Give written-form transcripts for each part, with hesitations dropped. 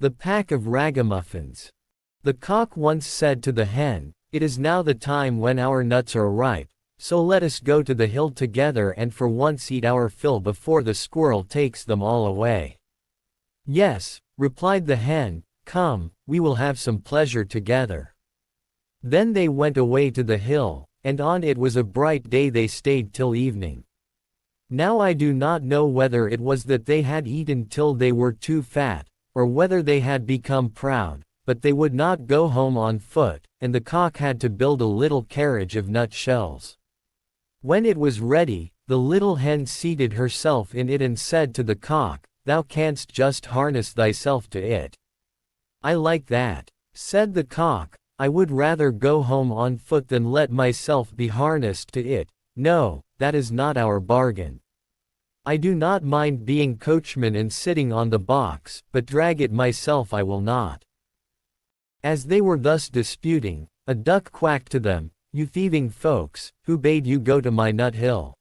The Pack of Ragamuffins. The cock once said to the hen, "It is now the time when our nuts are ripe, so let us go to the hill together and for once eat our fill before the squirrel takes them all away." "Yes," replied the hen, "come, we will have some pleasure together." Then they went away to the hill, and on it was a bright day they stayed till evening. Now I do not know whether it was that they had eaten till they were too fat, or whether they had become proud, but they would not go home on foot, and the cock had to build a little carriage of nut shells. When it was ready, the little hen seated herself in it and said to the cock, "Thou canst just harness thyself to it." "I like that," said the cock. "I would rather go home on foot than let myself be harnessed to it. No, that is not our bargain. I do not mind being coachman and sitting on the box, but drag it myself I will not." As they were thus disputing, a duck quacked to them, "You thieving folks, who bade you go to my nut hill?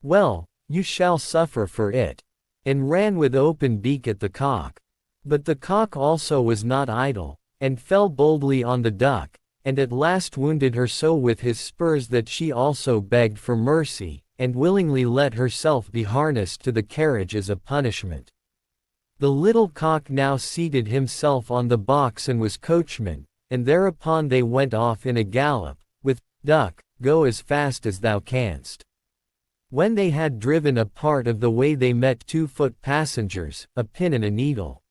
Well, you shall suffer for it," and ran with open beak at the cock. But the cock also was not idle, and fell boldly on the duck, and at last wounded her so with his spurs that she also begged for mercy, and willingly let herself be harnessed to the carriage as a punishment. The little cock now seated himself on the box and was coachman, and thereupon they went off in a gallop, with, "Duck, go as fast as thou canst." When they had driven a part of the way they met 2-foot passengers, a pin and a needle.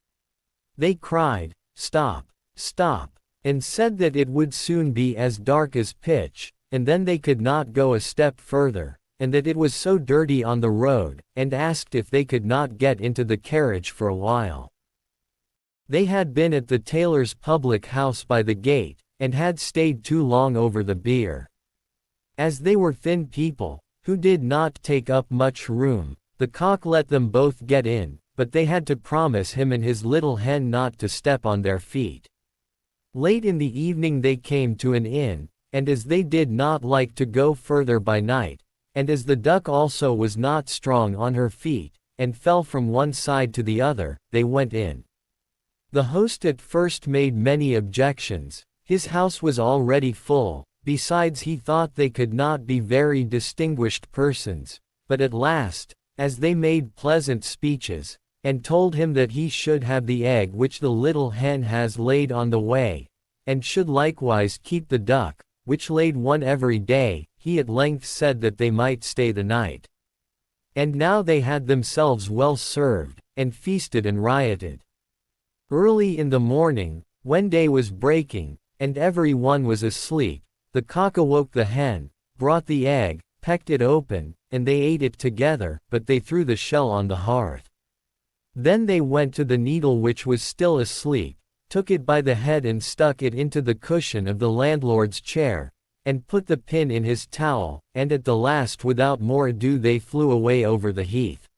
They cried, "Stop, stop," and said that it would soon be as dark as pitch, and then they could not go a step further, and that it was so dirty on the road, and asked if they could not get into the carriage for a while. They had been at the tailor's public house by the gate, and had stayed too long over the beer. As they were thin people, who did not take up much room, the cock let them both get in, but they had to promise him and his little hen not to step on their feet. Late in the evening they came to an inn, and as they did not like to go further by night, and as the duck also was not strong on her feet, and fell from one side to the other, they went in. The host at first made many objections. His house was already full, besides he thought they could not be very distinguished persons, but at last, as they made pleasant speeches, and told him that he should have the egg which the little hen has laid on the way, and should likewise keep the duck, which laid one every day, he at length said that they might stay the night. And now they had themselves well served, and feasted and rioted. Early in the morning, when day was breaking, and every one was asleep, the cock awoke the hen, brought the egg, pecked it open, and they ate it together, but they threw the shell on the hearth. Then they went to the needle which was still asleep, took it by the head and stuck it into the cushion of the landlord's chair, and put the pin in his towel, and at the last without more ado they flew away over the heath.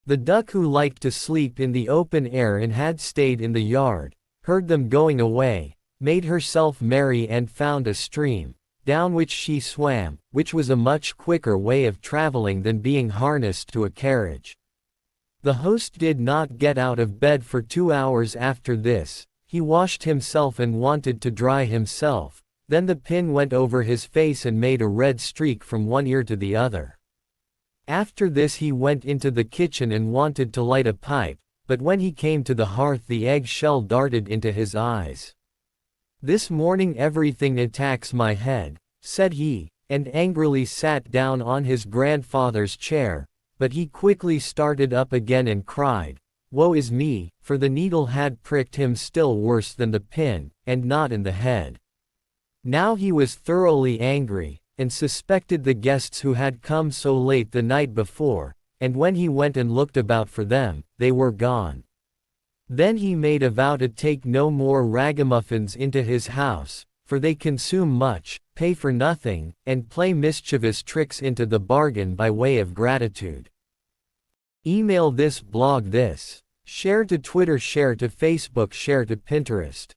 The duck, who liked to sleep in the open air and had stayed in the yard, heard them going away, made herself merry and found a stream, down which she swam, which was a much quicker way of traveling than being harnessed to a carriage. The host did not get out of bed for 2 hours after this. He washed himself and wanted to dry himself. Then the pin went over his face and made a red streak from one ear to the other. After this he went into the kitchen and wanted to light a pipe, but when he came to the hearth the egg shell darted into his eyes. "This morning everything attacks my head," said he, and angrily sat down on his grandfather's chair, but he quickly started up again and cried, "Woe is me," for the needle had pricked him still worse than the pin, and not in the head. Now he was thoroughly angry, and suspected the guests who had come so late the night before, and when he went and looked about for them, they were gone. Then he made a vow to take no more ragamuffins into his house, for they consume much, pay for nothing, and play mischievous tricks into the bargain by way of gratitude. Email this blog this. Share to Twitter, share to Facebook, share to Pinterest.